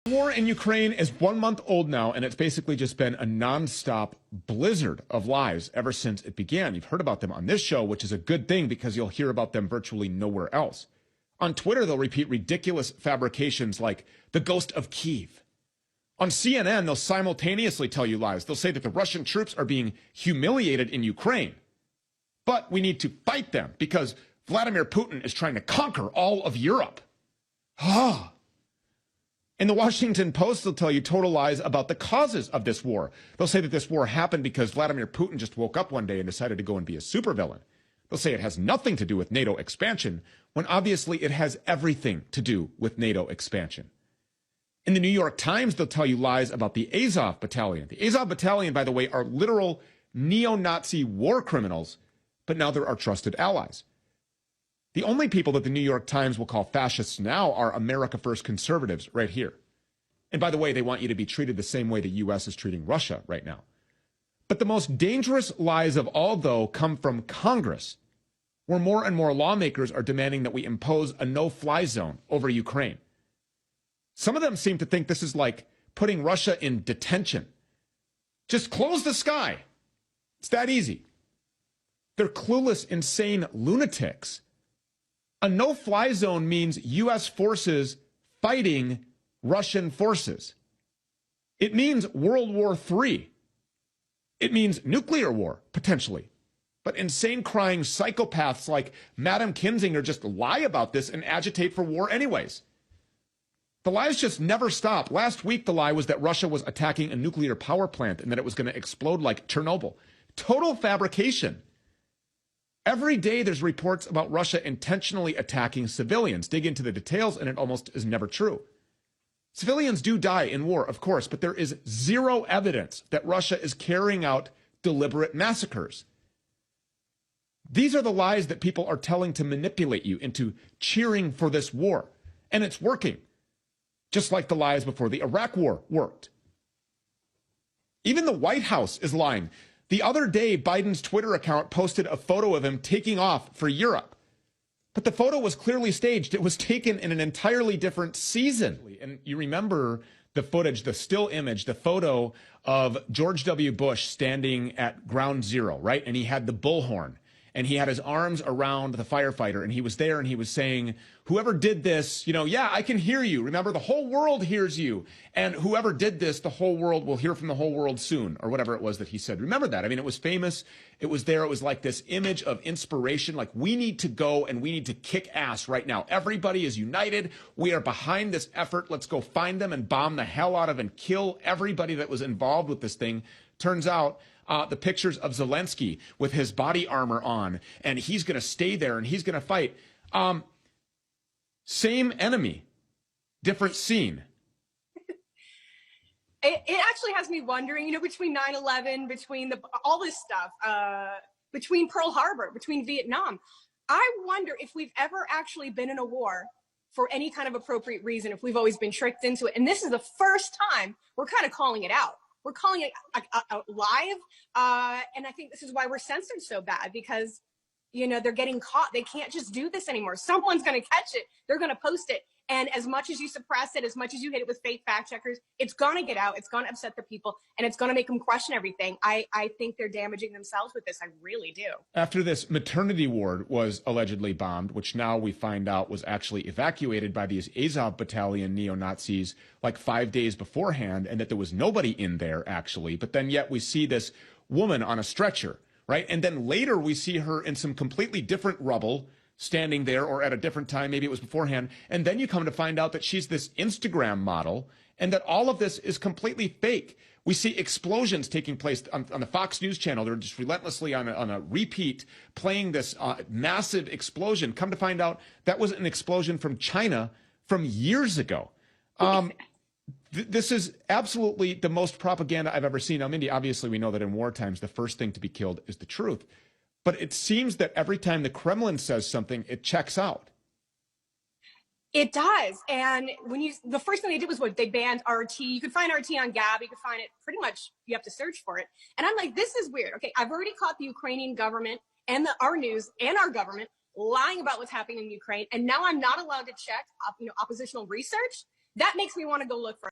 The war in Ukraine is 1 month old now, and it's basically just been a nonstop blizzard of lies ever since it began. You've heard about them on this show, which is a good thing because you'll hear about them virtually nowhere else. On Twitter, they'll repeat ridiculous fabrications like the ghost of Kyiv. On CNN, they'll simultaneously tell you lies. They'll say that the Russian troops are being humiliated in Ukraine, but we need to fight them because Vladimir Putin is trying to conquer all of Europe. In the Washington Post, they'll tell you total lies about the causes of this war. They'll say that this war happened because Vladimir Putin just woke up one day and decided to go and be a supervillain. They'll say it has nothing to do with NATO expansion, when obviously it has everything to do with NATO expansion. In the New York Times, they'll tell you lies about the Azov Battalion. The Azov Battalion, by the way, are literal neo-Nazi war criminals, but now they're our trusted allies. The only people that the New York Times will call fascists now are America First conservatives right here. And by the way, they want you to be treated the same way the U.S. is treating Russia right now. But the most dangerous lies of all, though, come from Congress, where more and more lawmakers are demanding that we impose a no-fly zone over Ukraine. Some of them seem to think this is like putting Russia in detention. Just close the sky. It's that easy. They're clueless, insane lunatics. A no-fly zone means U.S. forces fighting Russian forces. It means World War III. It means nuclear war, potentially. But insane crying psychopaths like Madam Kinzinger just lie about this and agitate for war anyways. The lies just never stop. Last week, the lie was that Russia was attacking a nuclear power plant and that it was going to explode like Chernobyl. Total fabrication. Every day there's reports about Russia intentionally attacking civilians. Dig into the details and it almost is never true. Civilians do die in war, of course, but there is zero evidence that Russia is carrying out deliberate massacres. These are the lies that people are telling to manipulate you into cheering for this war. And it's working. Just like the lies before the Iraq war worked. Even the White House is lying. The other day, Biden's Twitter account posted a photo of him taking off for Europe. But the photo was clearly staged. It was taken in an entirely different season. And you remember the footage, the still image, the photo of George W. Bush standing at ground zero, right? And he had the bullhorn. And he had his arms around the firefighter. And he was there and he was saying, whoever did this, yeah, I can hear you. Remember, the whole world hears you. And whoever did this, the whole world will hear from the whole world soon, or whatever it was that he said. Remember that. I mean, it was famous. It was there. It was like this image of inspiration. Like, we need to go and we need to kick ass right now. Everybody is united. We are behind this effort. Let's go find them and bomb the hell out of and kill everybody that was involved with this thing. Turns out, the pictures of Zelensky with his body armor on, and he's going to stay there and he's going to fight. Same enemy, different scene. It actually has me wondering, between 9/11, between all this stuff, between Pearl Harbor, between Vietnam. I wonder if we've ever actually been in a war for any kind of appropriate reason, if we've always been tricked into it. And this is the first time we're kind of calling it out. We're calling it out live, and I think this is why we're censored so bad, because, they're getting caught. They can't just do this anymore. Someone's going to catch it. They're going to post it. And as much as you suppress it, as much as you hit it with fake fact checkers, it's going to get out. It's going to upset the people, and it's going to make them question everything. I think they're damaging themselves with this. I really do. After this maternity ward was allegedly bombed, which now we find out was actually evacuated by these Azov Battalion neo-Nazis like 5 days beforehand, and that there was nobody in there actually. But then yet we see this woman on a stretcher, right? And then later we see her in some completely different rubble, standing there, or at a different time, maybe it was beforehand. And then you come to find out that she's this Instagram model and that all of this is completely fake. We see explosions taking place on the Fox News channel. They're just relentlessly on a repeat playing this massive explosion. Come to find out that was an explosion from China from years ago. This is absolutely the most propaganda I've ever seen. Now, Mindy, obviously we know that in war times, the first thing to be killed is the truth. But it seems that every time the Kremlin says something, it checks out. It does. And the first thing they did was they banned RT. You could find RT on Gab. You could find it pretty much, you have to search for it. And I'm like, this is weird. Okay, I've already caught the Ukrainian government and our news and our government lying about what's happening in Ukraine. And now I'm not allowed to check, oppositional research. That makes me want to go look for